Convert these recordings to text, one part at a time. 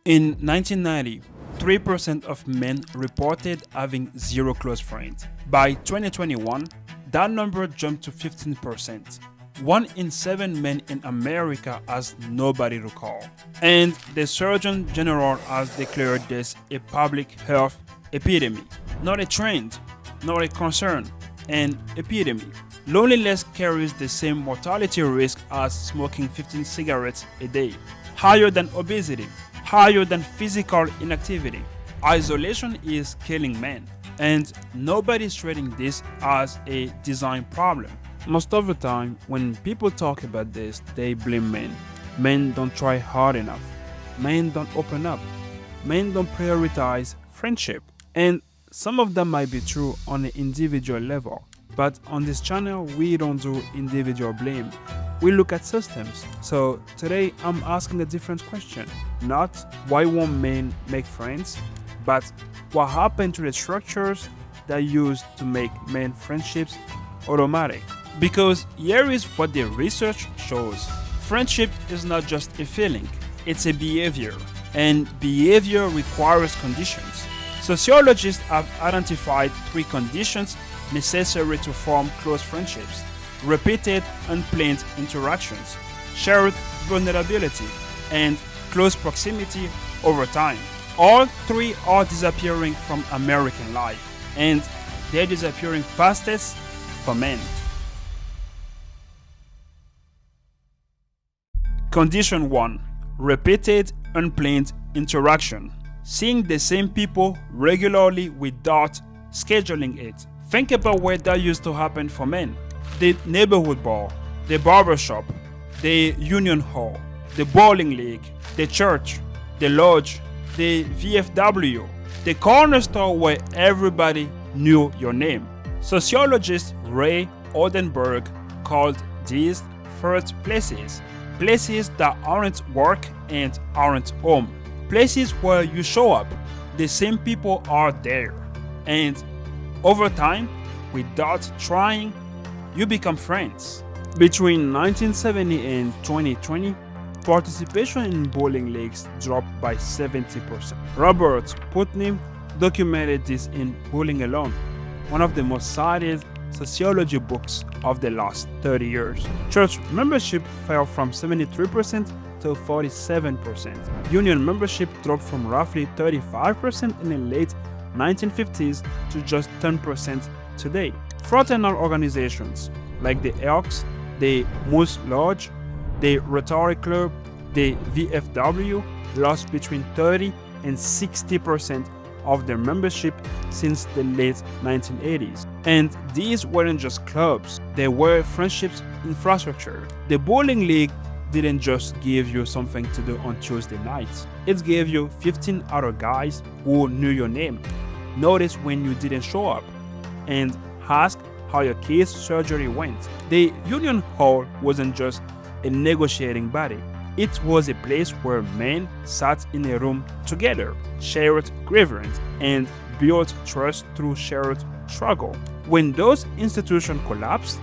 In 1990, 3% of men reported having zero close friends. By 2021, that number jumped to 15%. 1 in 7 men in America has nobody to call. And the Surgeon General has declared this a public health epidemic. Not a trend, not a concern, an epidemic. Loneliness carries the same mortality risk as smoking 15 cigarettes a day, higher than obesity, higher than physical inactivity. Isolation is killing men, and nobody's treating this as a design problem. Most of the time, when people talk about this, they blame men. Men don't try hard enough. Men don't open up. Men don't prioritize friendship. And some of them might be true on an individual level. But on this channel, we don't do individual blame. We look at systems. So today, I'm asking a different question. Not why won't men make friends, but what happened to the structures that used to make men friendships automatic. Because here is what the research shows. Friendship is not just a feeling, it's a behavior. And behavior requires conditions. Sociologists have identified 3 conditions necessary to form close friendships: repeated unplanned interactions, shared vulnerability, and close proximity over time. All 3 are disappearing from American life, and they're disappearing fastest for men. Condition 1. Repeated unplanned interaction. Seeing the same people regularly without scheduling it. Think about where that used to happen for men. The neighborhood bar, the barbershop, the union hall, the bowling league, the church, the lodge, the VFW, the corner store where everybody knew your name. Sociologist Ray Oldenburg called these first places. Places that aren't work and aren't home. Places where you show up, the same people are there. And over time, without trying, you become friends. Between 1970 and 2020, participation in bowling leagues dropped by 70%. Robert Putnam documented this in Bowling Alone, one of the most cited sociology books of the last 30 years. Church membership fell from 73% to 47%. Union membership dropped from roughly 35% in the late 1950s to just 10% today. Fraternal organizations like the Elks, the Moose Lodge, the Rotary Club, the VFW lost between 30 and 60% of their membership since the late 1980s. And these weren't just clubs, they were friendships infrastructure. The bowling league didn't just give you something to do on Tuesday nights. It gave you 15 other guys who knew your name, noticed when you didn't show up, and asked how your kid's surgery went. The union hall wasn't just a negotiating body. It was a place where men sat in a room together, shared grievance, and built trust through shared struggle. When those institutions collapsed,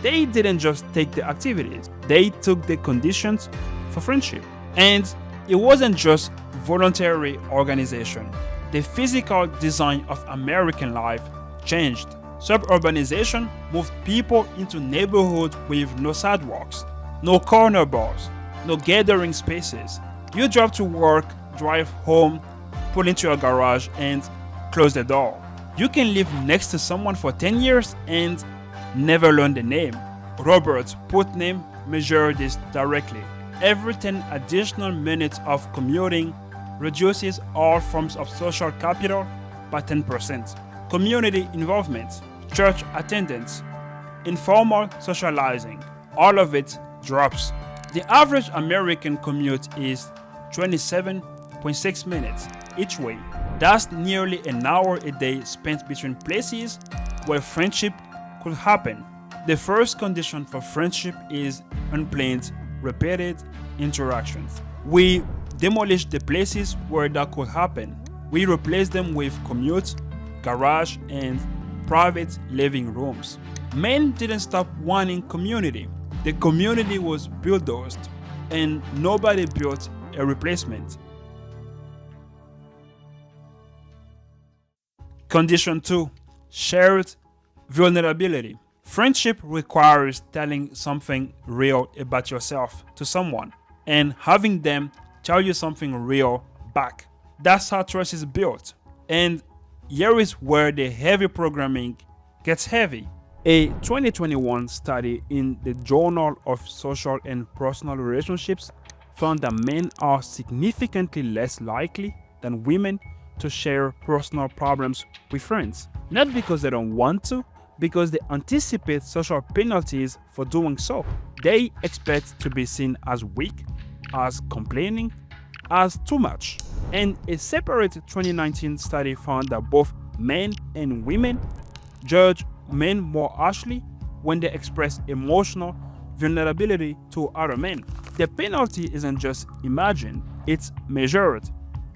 they didn't just take the activities, they took the conditions for friendship. And it wasn't just voluntary organization. The physical design of American life changed. Suburbanization moved people into neighborhoods with no sidewalks, no corner bars, no gathering spaces. You drive to work, drive home, pull into your garage, and close the door. You can live next to someone for 10 years and never learn the name. Robert Putnam measured this directly. Every 10 additional minutes of commuting reduces all forms of social capital by 10%. Community involvement, church attendance, informal socializing, all of it drops. The average American commute is 27.6 minutes each way. That's nearly an hour a day spent between places where friendship could happen. The first condition for friendship is unplanned, repeated interactions. We demolish the places where that could happen. We replace them with commutes, garage, and private living rooms. Men didn't stop wanting community. The community was bulldozed, and nobody built a replacement. Condition 2. Shared vulnerability. Friendship requires telling something real about yourself to someone and having them tell you something real back. That's how trust is built. And here is where the heavy programming gets heavy. A 2021 study in the Journal of Social and Personal Relationships found that men are significantly less likely than women to share personal problems with friends. Not because they don't want to, because they anticipate social penalties for doing so. They expect to be seen as weak, as complaining, as too much. And a separate 2019 study found that both men and women judge men more harshly when they express emotional vulnerability to other men. The penalty isn't just imagined, it's measured,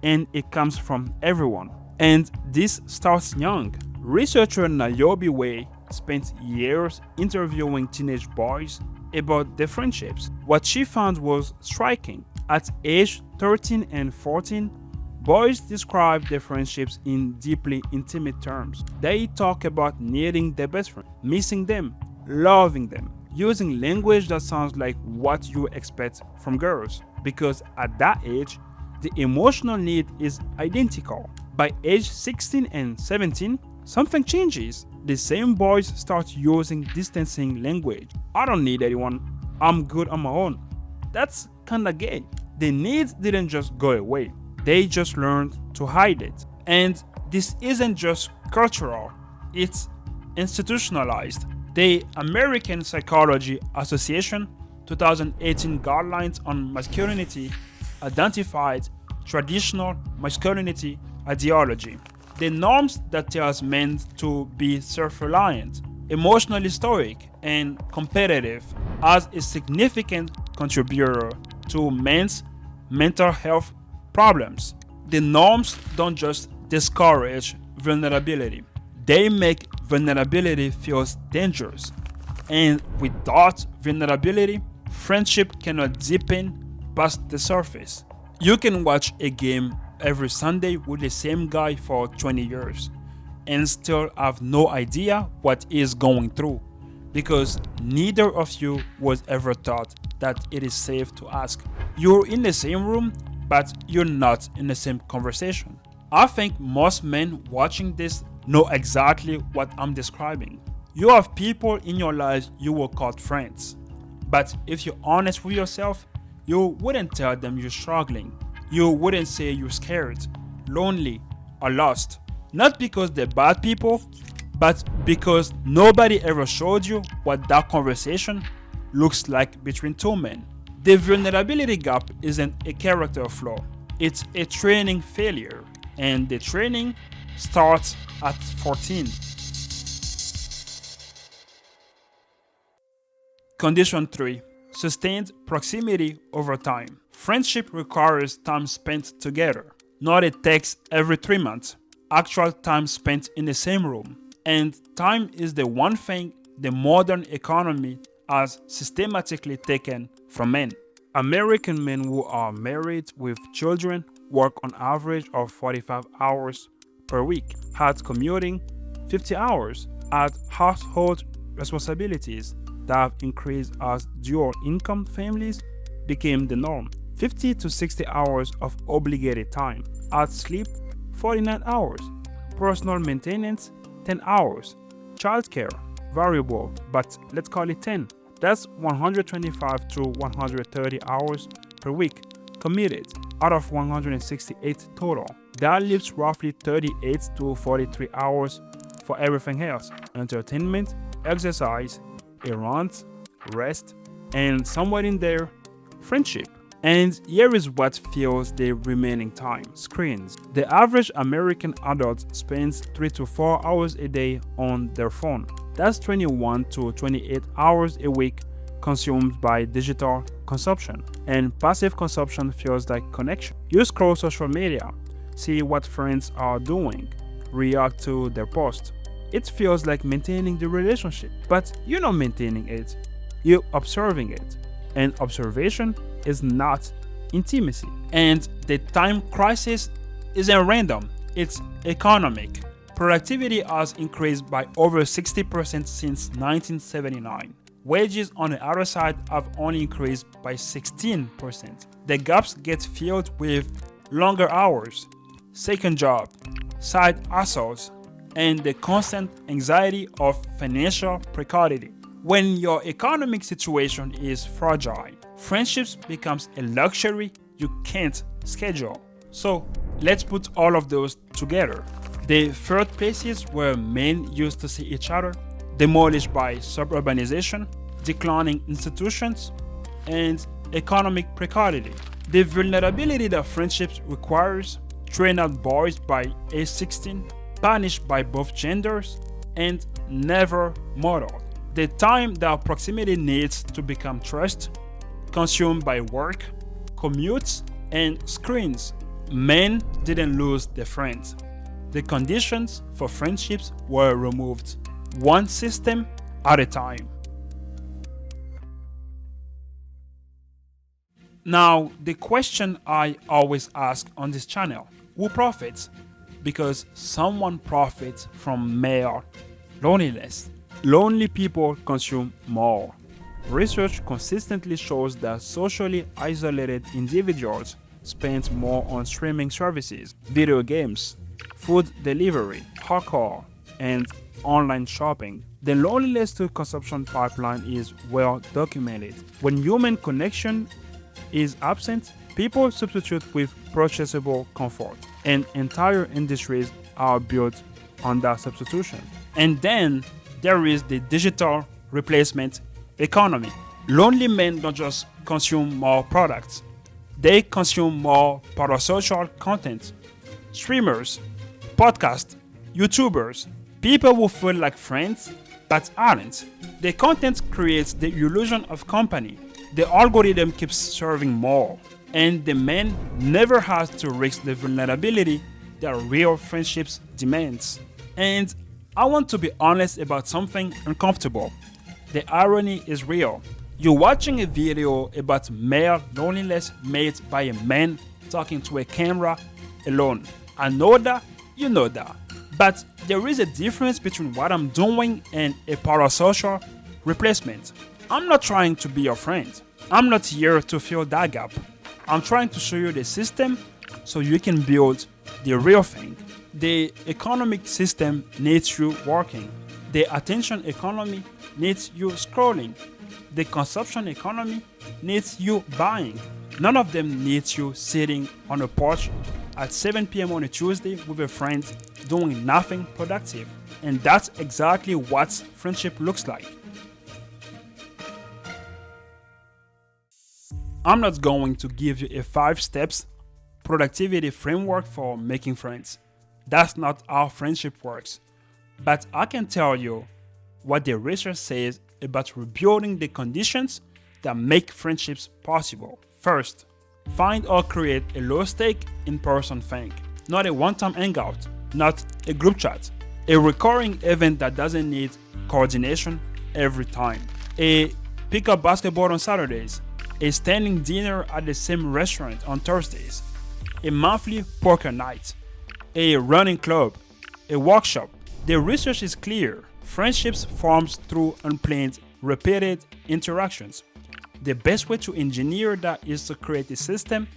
and it comes from everyone. And this starts young. Researcher Niobe Way spent years interviewing teenage boys about their friendships. What she found was striking. At age 13 and 14, boys describe their friendships in deeply intimate terms. They talk about needing their best friend, missing them, loving them, using language that sounds like what you expect from girls. Because at that age, the emotional need is identical. By age 16 and 17, something changes. The same boys start using distancing language. I don't need anyone. I'm good on my own. That's kinda gay. The needs didn't just go away. They just learned to hide it. And this isn't just cultural, it's institutionalized. The American Psychology Association 2018 guidelines on masculinity identified traditional masculinity ideology. The norms that tells men to be self-reliant, emotionally stoic, and competitive as a significant contributor to men's mental health problems. The norms don't just discourage vulnerability, they make vulnerability feels dangerous. And without vulnerability, friendship cannot deepen past the surface. You can watch a game every Sunday with the same guy for 20 years and still have no idea what he's going through because neither of you was ever taught that it is safe to ask. You're in the same room, but you're not in the same conversation. I think most men watching this know exactly what I'm describing. You have people in your life you will call friends, but if you're honest with yourself, you wouldn't tell them you're struggling. You wouldn't say you're scared, lonely, or lost. Not because they're bad people, but because nobody ever showed you what that conversation looks like between two men. The vulnerability gap isn't a character flaw, it's a training failure, and the training starts at 14. Condition 3. Sustained proximity over time. Friendship requires time spent together, not a text every 3 months. Actual time spent in the same room. And time is the one thing the modern economy has systematically taken from men. American men who are married with children work on average of 45 hours per week, had commuting 50 hours, had household responsibilities that have increased as dual income families became the norm. 50 to 60 hours of obligated time, at sleep 49 hours, personal maintenance 10 hours, childcare variable but let's call it 10. That's 125 to 130 hours per week committed out of 168 total. That leaves roughly 38 to 43 hours for everything else: entertainment, exercise, errands, rest, and somewhere in there, friendship. And here is what fills the remaining time: screens. The average American adult spends 3 to 4 hours a day on their phone. That's 21 to 28 hours a week consumed by digital consumption. And passive consumption feels like connection. You scroll social media, see what friends are doing, react to their posts. It feels like maintaining the relationship, but you're not maintaining it, you're observing it. And observation is not intimacy. And the time crisis isn't random, it's economic. Productivity has increased by over 60% since 1979. Wages on the other side have only increased by 16%. The gaps get filled with longer hours, second job, side hustles, and the constant anxiety of financial precarity. When your economic situation is fragile, friendships becomes a luxury you can't schedule. So let's put all of those together. The third places where men used to see each other, demolished by suburbanization, declining institutions, and economic precarity. The vulnerability that friendships requires, trained out boys by age 16, punished by both genders, and never modeled. The time that proximity needs to become trust, consumed by work, commutes, and screens. Men didn't lose their friends. The conditions for friendships were removed, one system at a time. Now, the question I always ask on this channel, who profits? Because someone profits from mere loneliness. Lonely people consume more. Research consistently shows that socially isolated individuals spend more on streaming services, video games, food delivery, alcohol, and online shopping. The loneliness to consumption pipeline is well documented. When human connection is absent, people substitute with purchasable comfort, and entire industries are built on that substitution. And then there is the digital replacement economy. Lonely men don't just consume more products, they consume more parasocial content. Streamers, podcasts, YouTubers, people who feel like friends but aren't. The content creates the illusion of company. The algorithm keeps serving more, and the man never has to risk the vulnerability that real friendships demands. And I want to be honest about something uncomfortable. The irony is real. You're watching a video about male loneliness made by a man talking to a camera alone. I know that, you know that. But there is a difference between what I'm doing and a parasocial replacement. I'm not trying to be your friend. I'm not here to fill that gap. I'm trying to show you the system so you can build the real thing. The economic system needs you working. The attention economy needs you scrolling. The consumption economy needs you buying. None of them needs you sitting on a porch at 7 p.m. on a Tuesday with a friend doing nothing productive. And that's exactly what friendship looks like. I'm not going to give you a 5 steps productivity framework for making friends. That's not how friendship works. But I can tell you what the research says about rebuilding the conditions that make friendships possible. First, find or create a low-stake in-person thing. Not a one-time hangout, not a group chat. A recurring event that doesn't need coordination every time. A pick-up basketball on Saturdays. A standing dinner at the same restaurant on Thursdays. A monthly poker night. A running club. A workshop. The research is clear. Friendships forms through unplanned, repeated interactions. The best way to engineer that is to create a system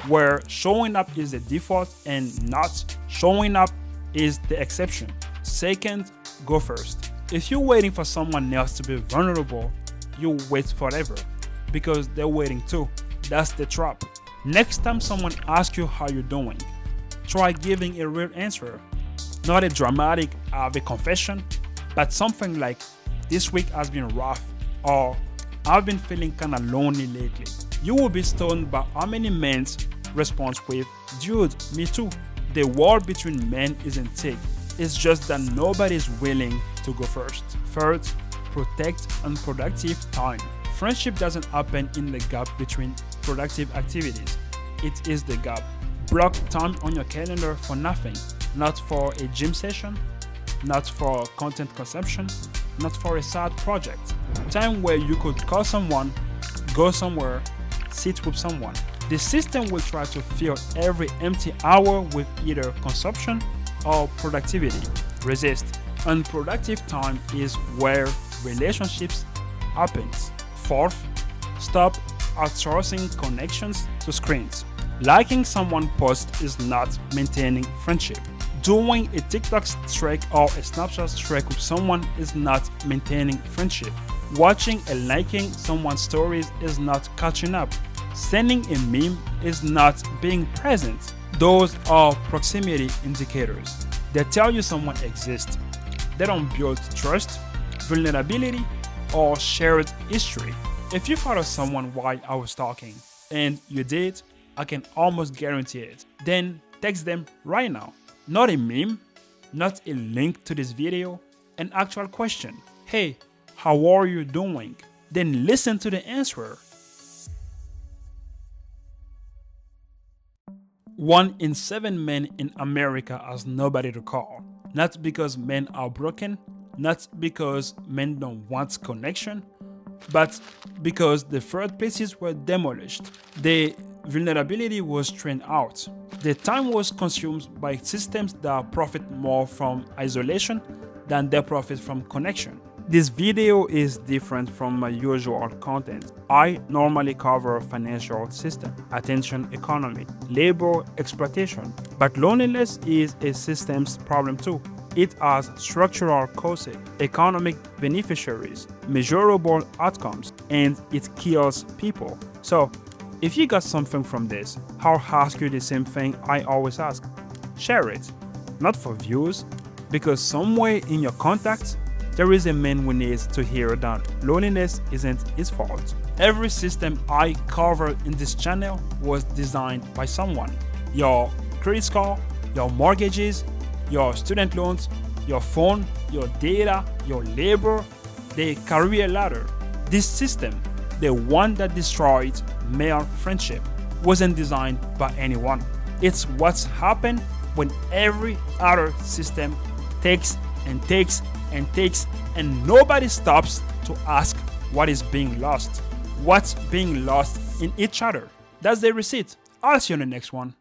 where showing up is the default and not showing up is the exception. Second, go first. If you're waiting for someone else to be vulnerable, you wait forever because they're waiting too. That's the trap. Next time someone asks you how you're doing, try giving a real answer. Not a dramatic "I have a confession," but something like, "This week has been rough," or "I've been feeling kinda lonely lately." You will be stunned by how many men's response with, "Dude, me too." The war between men isn't thick. It's just that nobody's willing to go first. Third, protect unproductive time. Friendship doesn't happen in the gap between productive activities. It is the gap. Block time on your calendar for nothing. Not for a gym session, not for content consumption, not for a side project. Time where you could call someone, go somewhere, sit with someone. The system will try to fill every empty hour with either consumption or productivity. Resist. Unproductive time is where relationships happens. Fourth, stop outsourcing connections to screens. Liking someone's post is not maintaining friendship. Doing a TikTok streak or a Snapchat streak with someone is not maintaining friendship. Watching and liking someone's stories is not catching up. Sending a meme is not being present. Those are proximity indicators. They tell you someone exists. They don't build trust, vulnerability, or shared history. If you follow someone while I was talking, and you did, I can almost guarantee it. Then text them right now. Not a meme, not a link to this video, an actual question. Hey, how are you doing? Then listen to the answer. 1 in 7 men in America has nobody to call. Not because men are broken, not because men don't want connection, but because the third places were demolished. The vulnerability was drained out. The time was consumed by systems that profit more from isolation than they profit from connection. This video is different from my usual content. I normally cover financial system, attention economy, labor exploitation, but loneliness is a systems problem too. It has structural causes, economic beneficiaries, measurable outcomes, and it kills people. So, if you got something from this, I'll ask you the same thing I always ask. Share it. Not for views, because somewhere in your contacts, there is a man who needs to hear that loneliness isn't his fault. Every system I covered in this channel was designed by someone. Your credit score, your mortgages, your student loans, your phone, your data, your labor, the career ladder. This system, the one that destroyed male friendship, wasn't designed by anyone. It's what's happened when every other system takes and takes and takes, and nobody stops to ask what is being lost. What's being lost in each other? That's the receipt. I'll see you on the next one.